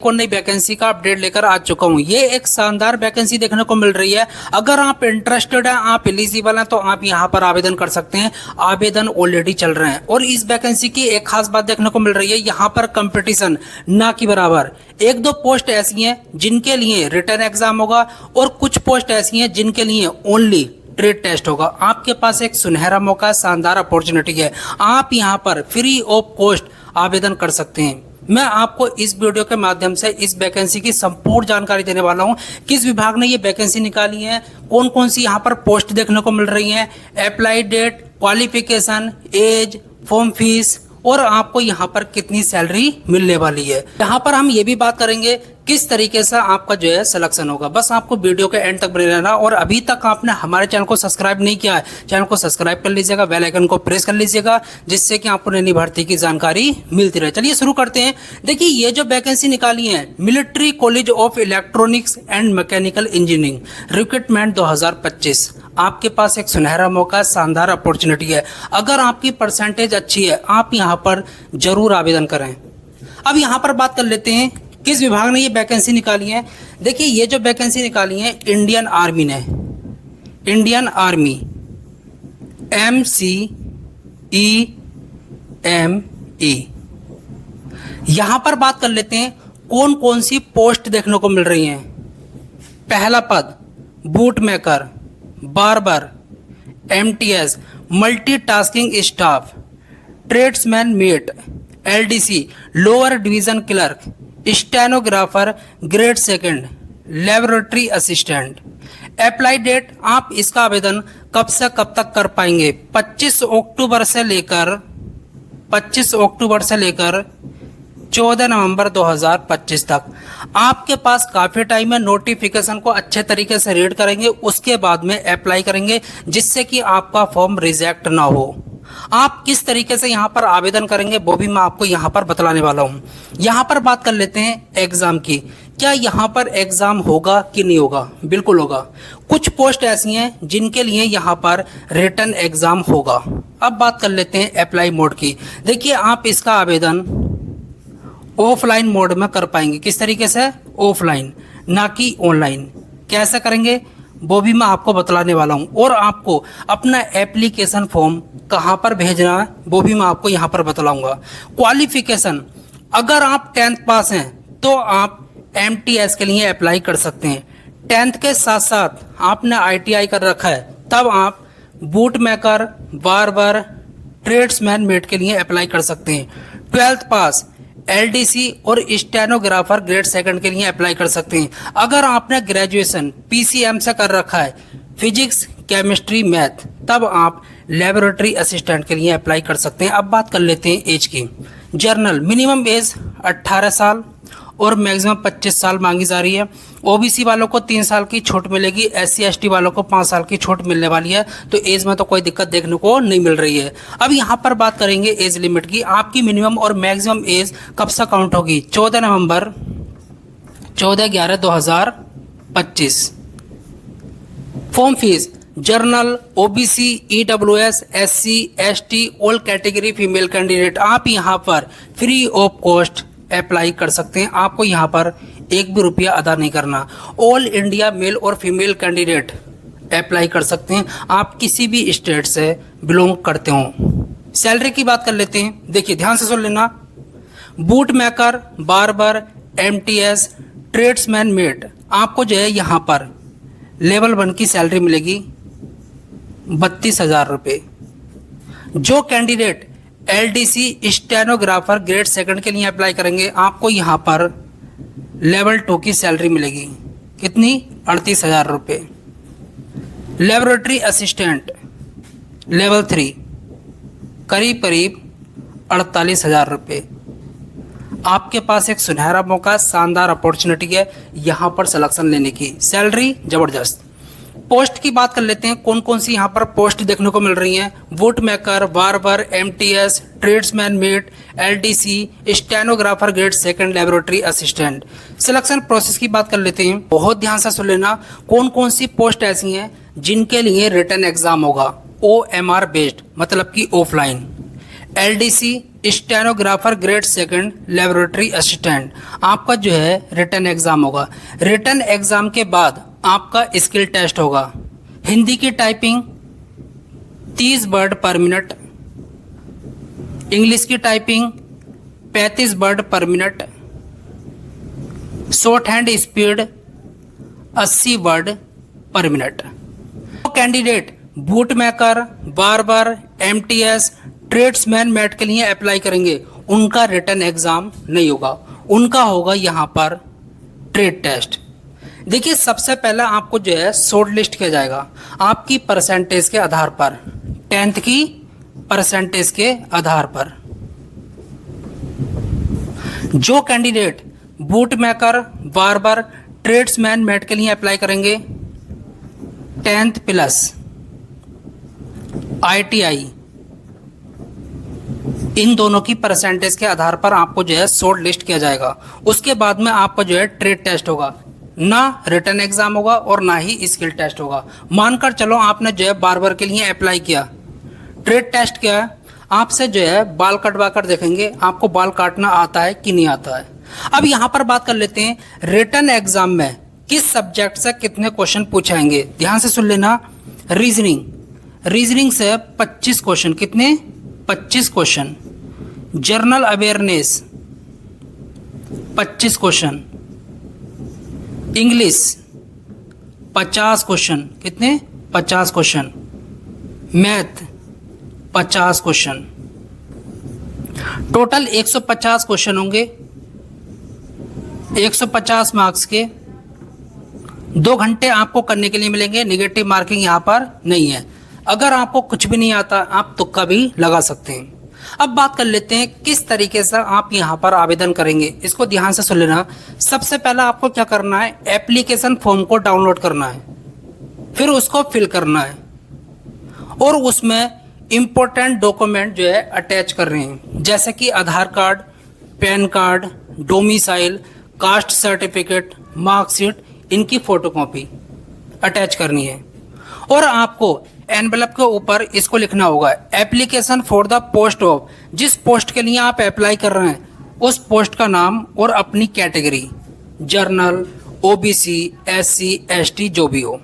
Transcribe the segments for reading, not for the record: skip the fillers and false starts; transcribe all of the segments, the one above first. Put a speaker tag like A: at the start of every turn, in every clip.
A: को नई वैकेंसी का अपडेट लेकर आ चुका हूँ। ये एक शानदार वैकेंसी देखने को मिल रही है। अगर आप इंटरेस्टेड हैं, आप एलिजिबल हैं, तो आप यहाँ पर आवेदन कर सकते हैं। आवेदन ऑलरेडी चल रहे हैं और इस वैकेंसी की एक खास बात देखने को मिल रही है, यहाँ पर कंपटीशन ना की बराबर। एक दो पोस्ट ऐसी हैं जिनके लिए रिटन एग्जाम होगा और कुछ पोस्ट ऐसी हैं जिनके लिए ओनली ट्रेड टेस्ट होगा। आपके पास एक सुनहरा मौका, शानदार अपॉर्चुनिटी है। आप यहाँ पर फ्री ऑफ कॉस्ट आवेदन कर सकते हैं। मैं आपको इस वीडियो के माध्यम से इस वैकेंसी की संपूर्ण जानकारी देने वाला हूं। किस विभाग ने ये वैकेंसी निकाली है, कौन कौन सी यहाँ पर पोस्ट देखने को मिल रही हैं, apply date, qualification, age, form fees और आपको यहाँ पर कितनी सैलरी मिलने वाली है। यहाँ पर हम ये भी बात करेंगे किस तरीके से आपका जो है सिलेक्शन होगा। बस आपको वीडियो के एंड तक बने रहना और अभी तक आपने हमारे चैनल को सब्सक्राइब नहीं किया है, चैनल को सब्सक्राइब कर लीजिएगा, बेल आइकन को प्रेस कर लीजिएगा, जिससे कि आपको नई भर्ती की जानकारी मिलती रहे। चलिए शुरू करते हैं। देखिए, ये जो वैकेंसी निकाली है, military college of electronics and mechanical engineering recruitment 2025। आपके पास एक सुनहरा मौका, शानदार अपॉर्चुनिटी है। अगर आपकी परसेंटेज अच्छी है, आप यहाँ पर जरूर आवेदन करें। अब यहाँ पर बात कर लेते हैं किस विभाग ने ये वैकेंसी निकाली है। देखिए, ये जो वैकेंसी निकाली है इंडियन आर्मी ने, इंडियन आर्मी MCEME। यहां पर बात कर लेते हैं कौन कौन सी पोस्ट देखने को मिल रही हैं। पहला पद boot maker, barber, MTS multitasking staff, tradesman mate, LDC lower division clerk, stenographer grade second, laboratory assistant. Apply date, आप इसका आवेदन कब से कब तक कर पाएंगे? 25 अक्टूबर से लेकर 14 नवंबर 2025 तक। आपके पास काफ़ी टाइम है। नोटिफिकेशन को अच्छे तरीके से रीड करेंगे, उसके बाद में अप्लाई करेंगे, जिससे कि आपका फॉर्म रिजेक्ट ना हो। आप किस तरीके से यहाँ पर आवेदन करेंगे वो भी मैं आपको यहाँ पर बतलाने वाला हूँ। यहाँ पर बात कर लेते हैं एग्जाम की। क्या यहाँ पर एग्जाम होगा कि नहीं होगा? बिल्कुल होगा। कुछ पोस्ट ऐसी हैं जिनके लिए यहाँ पर रिटन एग्जाम होगा। अब बात कर लेते हैं अप्लाई मोड की। देखिए, आप इसका आवेदन ऑफलाइन मोड में कर पाएंगे। किस तरीके से? ऑफलाइन, ना कि ऑनलाइन। कैसे करेंगे वो भी मैं आपको बतलाने वाला हूं। और आपको अपना एप्लीकेशन फॉर्म कहां पर भेजना है वो भी मैं आपको यहां पर बतलाऊंगा। क्वालिफिकेशन, अगर आप 10th पास हैं तो आप MTS के लिए अप्लाई कर सकते हैं। 10th के साथ साथ आपने ITI कर रखा है, तब आप boot maker, barber, tradesman mate के लिए अप्लाई कर सकते हैं। 12th पास LDC और स्टेनोग्राफर ग्रेड सेकंड के लिए अप्लाई कर सकते हैं। अगर आपने ग्रेजुएशन PCM से कर रखा है, फिजिक्स, केमिस्ट्री, मैथ, तब आप लेबोरेटरी असिस्टेंट के लिए अप्लाई कर सकते हैं। अब बात कर लेते हैं एज की। जर्नल मिनिमम एज 18 साल और मैक्सिमम 25 साल मांगी जा रही है। OBC वालों को 3 साल की छूट मिलेगी, SC ST वालों को 5 साल की छूट मिलने वाली है। तो एज में तो कोई दिक्कत देखने को नहीं मिल रही है। अब यहाँ पर बात करेंगे एज लिमिट की। आपकी मिनिमम और मैक्सिमम एज कब से काउंट होगी? 14/11/2025। Form fees journal, OBC, EWS, SC ST all category female candidate, आप यहाँ पर फ्री ऑफ कॉस्ट अप्लाई कर सकते हैं। आपको यहाँ पर एक भी रुपया अदा नहीं करना। ऑल इंडिया मेल और फीमेल कैंडिडेट अप्लाई कर सकते हैं, आप किसी भी स्टेट से बिलोंग करते हो। सैलरी की बात कर लेते हैं। देखिए, ध्यान से सुन लेना। Boot maker, barber, MTS, tradesman met, आपको जो है यहाँ पर लेवल 1 की सैलरी मिलेगी 32,000 रुपये। जो candidate LDC stenographer grade second के लिए अप्लाई करेंगे, आपको यहाँ पर लेवल 2 की सैलरी मिलेगी। कितनी? 38,000 रुपये। लेबोरेटरी असिस्टेंट लेवल 3 करीब 48,000 रुपये। आपके पास एक सुनहरा मौका, शानदार अपॉर्चुनिटी है यहाँ पर सिलेक्शन लेने की। सैलरी जबरदस्त। पोस्ट की बात कर लेते हैं, कौन कौन सी यहाँ पर पोस्ट देखने को मिल रही हैं। Would maker, barber, MTS, tradesman mate, LDC, stenographer grade second, laboratory assistant. Selection process की बात कर लेते हैं। बहुत ध्यान से सुन लेना, कौन कौन सी पोस्ट ऐसी हैं जिनके लिए रिटन एग्जाम होगा। OMR बेस्ड, मतलब कि offline. LDC stenographer grade second laboratory assistant, आपका जो है रिटन एग्ज़ाम होगा। रिटन एग्ज़ाम के बाद आपका स्किल टेस्ट होगा। हिंदी की typing 30 word per minute, English की typing 35 word per minute, short hand speed 80 word per minute. तो candidate boot maker, barber, MTS, tradesman mate के लिए अप्लाई करेंगे, उनका रिटन एग्ज़ाम नहीं होगा, उनका होगा यहाँ पर ट्रेड टेस्ट। देखिए सबसे पहला आपको जो है शॉर्ट लिस्ट किया जाएगा आपकी परसेंटेज के आधार पर, 10th की परसेंटेज के आधार पर। जो candidate boot maker, barber, tradesman mate के लिए अप्लाई करेंगे, 10th प्लस ITI, इन दोनों की परसेंटेज के आधार पर आपको जो है शॉर्ट लिस्ट किया जाएगा। उसके बाद में आपका जो है ट्रेड टेस्ट होगा, ना रिटन एग्जाम होगा और ना ही स्किल टेस्ट होगा। मानकर चलो आपने जो है बार्बर के लिए अप्लाई किया, ट्रेड टेस्ट किया, आपसे जो है बाल कटवा कर देखेंगे आपको बाल काटना आता है कि नहीं आता है। अब यहाँ पर बात कर लेते हैं रिटन एग्जाम में किस सब्जेक्ट से कितने क्वेश्चन पूछाएंगे। ध्यान से सुन लेना। रीजनिंग से 25 क्वेश्चन, कितने? 25 question. General awareness 25 question. English 50 question, कितने? 50 question. Math 50 question. Total 150 question होंगे, 150 मार्क्स के। 2 घंटे आपको करने के लिए मिलेंगे, निगेटिव मार्किंग यहाँ पर नहीं है। अगर आपको कुछ भी नहीं आता आप तुक्का भी लगा सकते हैं। अब बात कर लेते हैं किस तरीके से आप यहाँ पर आवेदन करेंगे, इसको ध्यान से सुन लेना। सबसे पहला आपको क्या करना है, एप्लीकेशन फॉर्म को डाउनलोड करना है, फिर उसको फिल करना है और उसमें इम्पोर्टेंट डॉक्यूमेंट जो है अटैच कर रहे हैं, जैसे कि Aadhaar card, pan card, domicile, caste certificate, marksheet, इनकी फोटोकॉपी अटैच करनी है। और आपको एनवेलप के ऊपर इसको लिखना होगा, application for the post of, जिस पोस्ट के लिए आप अप्लाई कर रहे हैं उस पोस्ट का नाम और अपनी category, journal, OBC, SC, ST जो भी हो।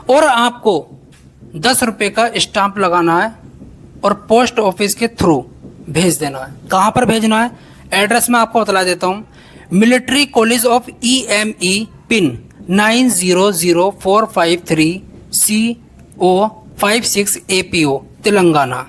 A: और आपको 10 रुपये का स्टाम्प लगाना है और पोस्ट ऑफिस के थ्रू भेज देना है। कहाँ पर भेजना है, एड्रेस मैं आपको बता देता हूँ। Military college of EME, pin 900453 CO56 APO Telangana.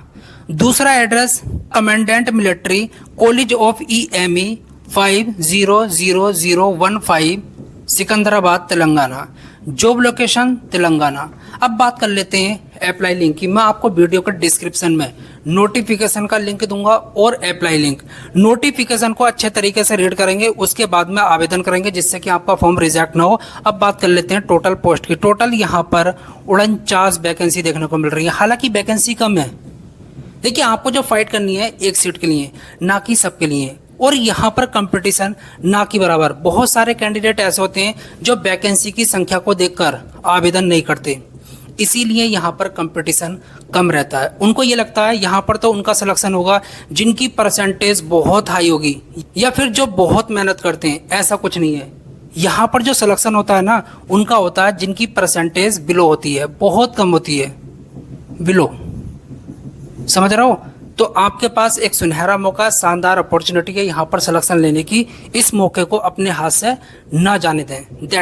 A: दूसरा address commandant military college of EME 500015 Secunderabad Telangana. Job location Telangana. अब बात कर लेते हैं अप्लाई लिंक की। मैं आपको वीडियो के डिस्क्रिप्शन में नोटिफिकेशन का लिंक दूंगा और अप्लाई लिंक। नोटिफिकेशन को अच्छे तरीके से रीड करेंगे, उसके बाद में आवेदन करेंगे जिससे कि आपका फॉर्म रिजेक्ट ना हो। अब बात कर लेते हैं टोटल पोस्ट की। टोटल यहाँ पर 49 वैकेंसी देखने को मिल रही है, हालांकि वैकेंसी कम है। देखिए आपको जो फाइट करनी है एक सीट के लिए, ना कि सबके लिए। और यहाँ पर कंपटीशन ना कि बराबर। बहुत सारे कैंडिडेट ऐसे होते हैं जो वैकेंसी की संख्या को देखकर आवेदन नहीं करते, इसीलिए यहाँ पर कंपटीशन कम रहता है। उनको ये लगता है यहाँ पर तो उनका सिलेक्शन होगा जिनकी परसेंटेज बहुत हाई होगी या फिर जो बहुत मेहनत करते हैं। ऐसा कुछ नहीं है। यहाँ पर जो सिलेक्शन होता है ना, उनका होता है जिनकी परसेंटेज बिलो होती है, बहुत कम होती है, बिलो। समझ रहे हो? तो आपके पास एक सुनहरा मौका, शानदार अपॉर्चुनिटी है यहाँ पर सिलेक्शन लेने की। इस मौके को अपने हाथ से ना जाने दें। दैट